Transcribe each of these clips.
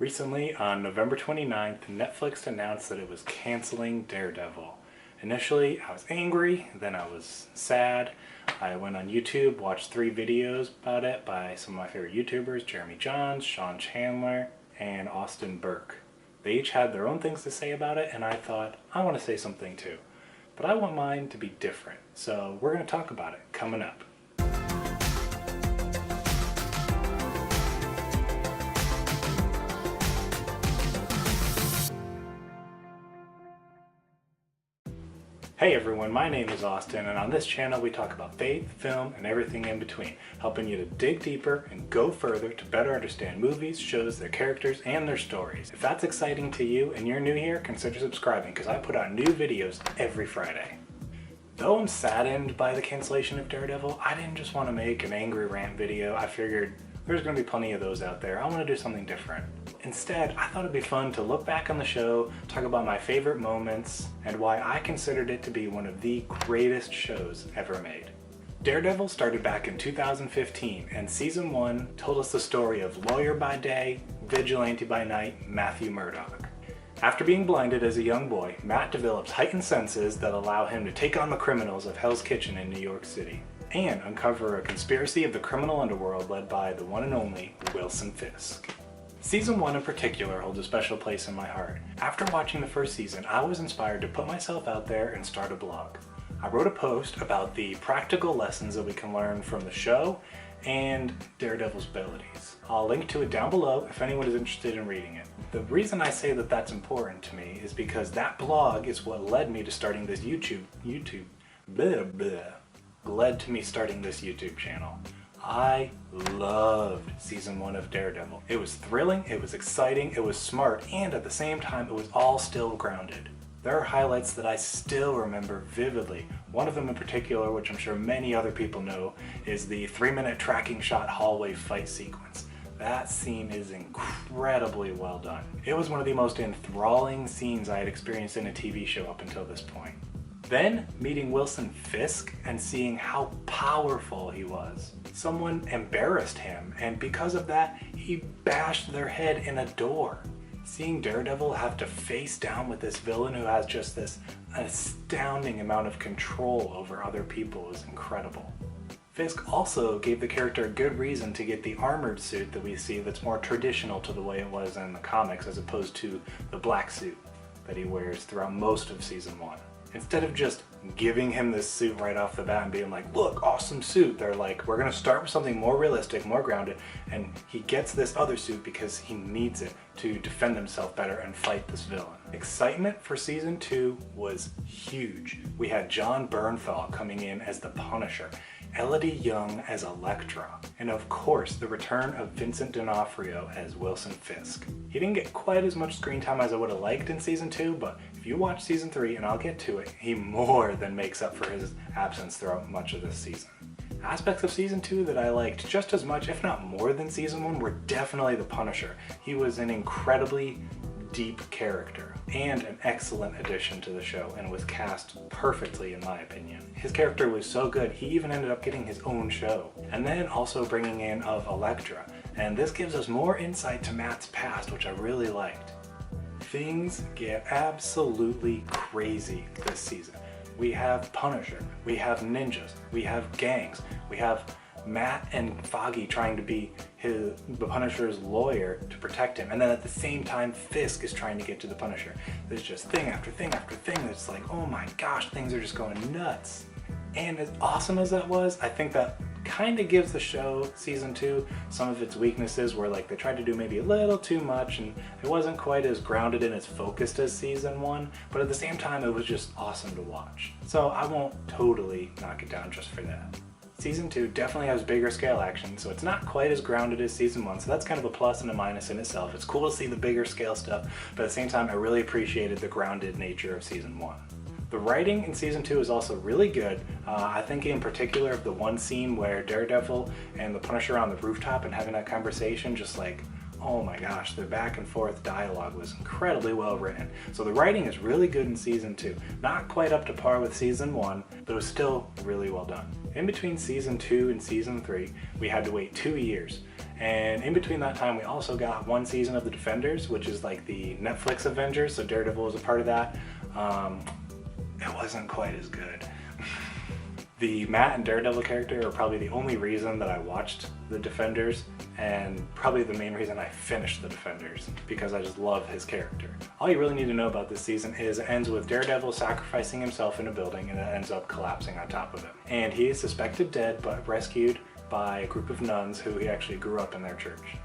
Recently, on November 29th, Netflix announced that it was canceling Daredevil. Initially, I was angry, then I was sad. I went on YouTube, watched 3 videos about it by some of my favorite YouTubers, Jeremy Johns, Sean Chandler, and Austin Burke. They each had their own things to say about it, and I thought, I want to say something too. But I want mine to be different, so we're going to talk about it coming up. Hey everyone, my name is Austin, and on this channel we talk about faith, film, and everything in between, helping you to dig deeper and go further to better understand movies, shows, their characters, and their stories. If that's exciting to you and you're new here, consider subscribing because I put out new videos every Friday. Though I'm saddened by the cancellation of Daredevil, I didn't just want to make an angry rant video. I figured there's going to be plenty of those out there. I want to do something different. Instead, I thought it'd be fun to look back on the show, talk about my favorite moments, and why I considered it to be one of the greatest shows ever made. Daredevil started back in 2015, and season 1 told us the story of lawyer by day, vigilante by night, Matthew Murdock. After being blinded as a young boy, Matt develops heightened senses that allow him to take on the criminals of Hell's Kitchen in New York City, and uncover a conspiracy of the criminal underworld led by the one and only Wilson Fisk. Season 1 in particular holds a special place in my heart. After watching the first season, I was inspired to put myself out there and start a blog. I wrote a post about the practical lessons that we can learn from the show and Daredevil's abilities. I'll link to it down below if anyone is interested in reading it. The reason I say that that's important to me is because that blog is what led me to starting this led to me starting this YouTube channel. I loved season 1 of Daredevil. It was thrilling, it was exciting, it was smart, and at the same time it was all still grounded. There are highlights that I still remember vividly. One of them in particular, which I'm sure many other people know, is the 3-minute tracking shot hallway fight sequence. That scene is incredibly well done. It was one of the most enthralling scenes I had experienced in a TV show up until this point. Then, meeting Wilson Fisk and seeing how powerful he was. Someone embarrassed him, and because of that, he bashed their head in a door. Seeing Daredevil have to face down with this villain who has just this astounding amount of control over other people is incredible. Fisk also gave the character a good reason to get the armored suit that we see that's more traditional to the way it was in the comics as opposed to the black suit that he wears throughout most of season 1. Instead of just giving him this suit right off the bat and being like, look, awesome suit, they're like, we're gonna start with something more realistic, more grounded, and he gets this other suit because he needs it to defend himself better and fight this villain. Excitement for season 2 was huge. We had Jon Bernthal coming in as the Punisher, Elodie Yung as Elektra, and of course the return of Vincent D'Onofrio as Wilson Fisk. He didn't get quite as much screen time as I would have liked in season 2, but if you watch season 3, and I'll get to it, he more than makes up for his absence throughout much of this season. Aspects of season 2 that I liked just as much, if not more than season 1, were definitely the Punisher. He was an incredibly deep character and an excellent addition to the show and was cast perfectly in my opinion. His character was so good he even ended up getting his own show. And then also bringing in of Elektra, and this gives us more insight to Matt's past, which I really liked. Things get absolutely crazy this season. We have Punisher, we have ninjas, we have gangs, we have Matt and Foggy trying to be the Punisher's lawyer to protect him, and then at the same time Fisk is trying to get to the Punisher. There's just thing after thing after thing that's like, oh my gosh, things are just going nuts. And as awesome as that was, I think that kind of gives the show, season 2, some of its weaknesses where like they tried to do maybe a little too much and it wasn't quite as grounded and as focused as season 1, but at the same time it was just awesome to watch. So I won't totally knock it down just for that. Season 2 definitely has bigger scale action, so it's not quite as grounded as season 1, so that's kind of a plus and a minus in itself. It's cool to see the bigger scale stuff, but at the same time I really appreciated the grounded nature of season 1. The writing in season 2 is also really good. I think in particular of the one scene where Daredevil and the Punisher are on the rooftop and having that conversation, just like, oh my gosh, the back and forth dialogue was incredibly well written. So the writing is really good in season 2. Not quite up to par with season 1, but it was still really well done. In between season 2 and season 3, we had to wait 2 years. And in between that time, we also got one season of The Defenders, which is like the Netflix Avengers, so Daredevil was a part of that. It wasn't quite as good. The Matt and Daredevil character are probably the only reason that I watched The Defenders, and probably the main reason I finished The Defenders, because I just love his character. All you really need to know about this season is it ends with Daredevil sacrificing himself in a building and it ends up collapsing on top of him. And he is suspected dead but rescued by a group of nuns who he actually grew up in their church.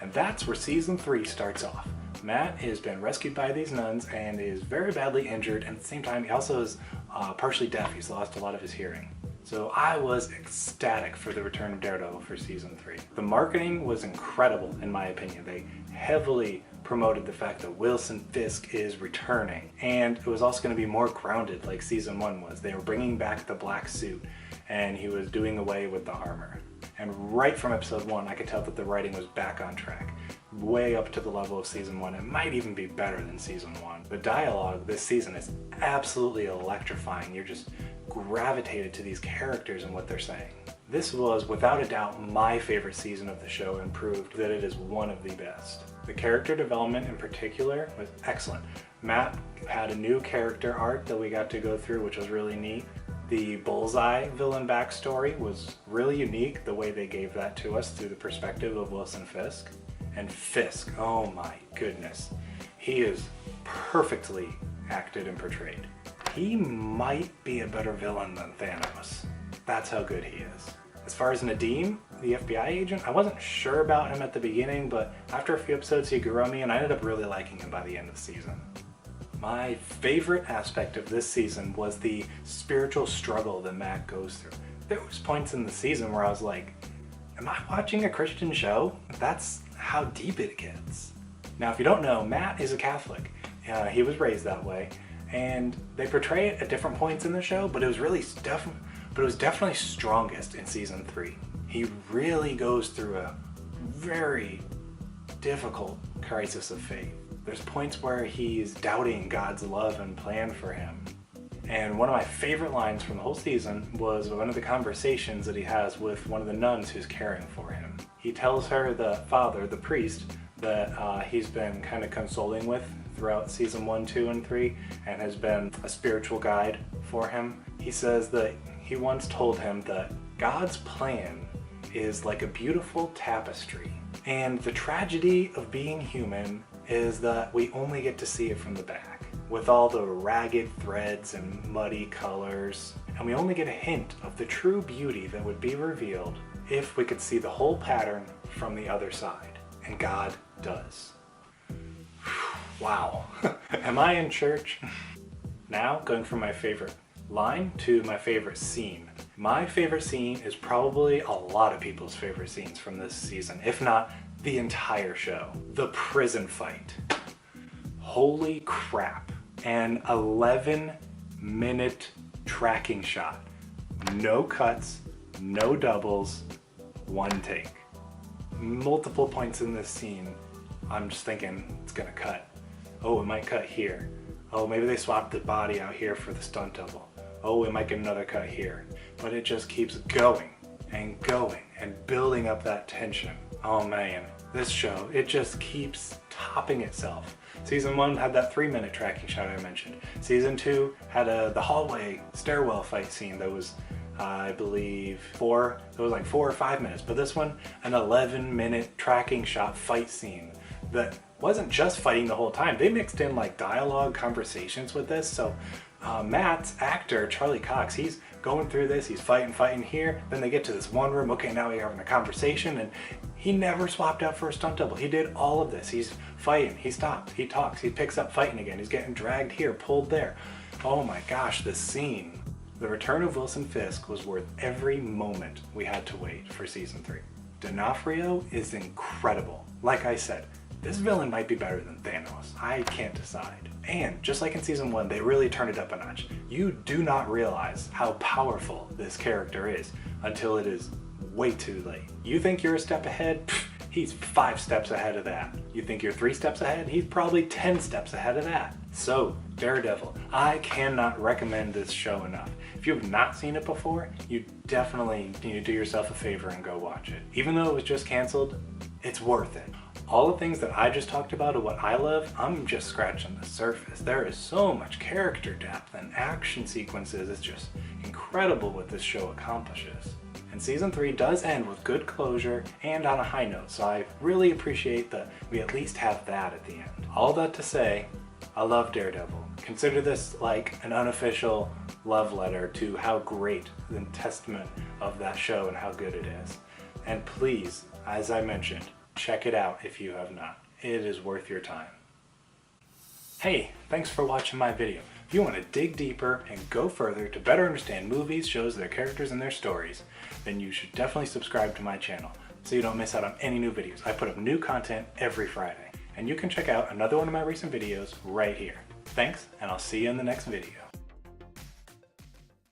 And that's where season 3 starts off. Matt has been rescued by these nuns and is very badly injured, and at the same time he also is partially deaf. He's lost a lot of his hearing. So I was ecstatic for the return of Daredevil for season 3. The marketing was incredible in my opinion. They heavily promoted the fact that Wilson Fisk is returning, and it was also going to be more grounded like season 1 was. They were bringing back the black suit and he was doing away with the armor. And right from episode 1 I could tell that the writing was back on track, way up to the level of season 1. It might even be better than season 1. The dialogue this season is absolutely electrifying. You're just gravitated to these characters and what they're saying. This was without a doubt my favorite season of the show and proved that it is one of the best. The character development in particular was excellent. Matt had a new character arc that we got to go through, which was really neat. The Bullseye villain backstory was really unique, the way they gave that to us through the perspective of Wilson Fisk. And Fisk, oh my goodness, he is perfectly acted and portrayed. He might be a better villain than Thanos. That's how good he is. As far as Nadeem, the FBI agent, I wasn't sure about him at the beginning, but after a few episodes he grew on me and I ended up really liking him by the end of the season. My favorite aspect of this season was the spiritual struggle that Matt goes through. There was points in the season where I was like, am I watching a Christian show? That's how deep it gets. Now, if you don't know, Matt is a Catholic. He was raised that way, and they portray it at different points in the show, but it was definitely strongest in season 3. He really goes through a very difficult crisis of faith. There's points where he's doubting God's love and plan for him. And one of my favorite lines from the whole season was one of the conversations that he has with one of the nuns who's caring for him. He tells her, the father, the priest, that he's been kind of consoling with throughout season 1, 2, and 3 and has been a spiritual guide for him. He says that he once told him that God's plan is like a beautiful tapestry, and the tragedy of being human is that we only get to see it from the back, with all the ragged threads and muddy colors, and we only get a hint of the true beauty that would be revealed if we could see the whole pattern from the other side, and God does. Wow. Am I in church? Now, going from my favorite line to my favorite scene. My favorite scene is probably a lot of people's favorite scenes from this season, if not the entire show. The prison fight. Holy crap. An 11-minute tracking shot. No cuts, no doubles, one take. Multiple points in this scene, I'm just thinking it's gonna cut. Oh, it might cut here. Oh, maybe they swapped the body out here for the stunt double. Oh, we might get another cut here. But it just keeps going and building up that tension. Oh man, this show, it just keeps topping itself. Season 1 had that 3-minute tracking shot I mentioned. Season 2 had the hallway stairwell fight scene that was, I believe, 4 or 5 minutes. But this one, an 11-minute tracking shot fight scene that wasn't just fighting the whole time. They mixed in like dialogue conversations with this. So Matt's actor, Charlie Cox, he's going through this, he's fighting here, then they get to this one room, okay, now we're having a conversation, and he never swapped out for a stunt double. He did all of this. He's fighting, he stops, he talks, he picks up fighting again, he's getting dragged here, pulled there. Oh my gosh, this scene. The return of Wilson Fisk was worth every moment we had to wait for season 3. D'Onofrio is incredible. Like I said, this villain might be better than Thanos. I can't decide. And just like in season 1, they really turned it up a notch. You do not realize how powerful this character is until it is way too late. You think you're a step ahead? Pfft, He's 5 steps ahead of that. You think you're 3 steps ahead? He's probably 10 steps ahead of that. So, Daredevil, I cannot recommend this show enough. If you have not seen it before, you definitely need to do yourself a favor and go watch it. Even though it was just canceled, it's worth it. All the things that I just talked about are what I love. I'm just scratching the surface. There is so much character depth and action sequences. It's just incredible what this show accomplishes. And season 3 does end with good closure and on a high note, so I really appreciate that we at least have that at the end. All that to say, I love Daredevil. Consider this like an unofficial love letter to how great the testament of that show and how good it is. And please, as I mentioned, check it out if you have not. It is worth your time. Hey, thanks for watching my video. If you want to dig deeper and go further to better understand movies, shows, their characters, and their stories, then you should definitely subscribe to my channel so you don't miss out on any new videos. I put up new content every Friday. And you can check out another one of my recent videos right here. Thanks, and I'll see you in the next video.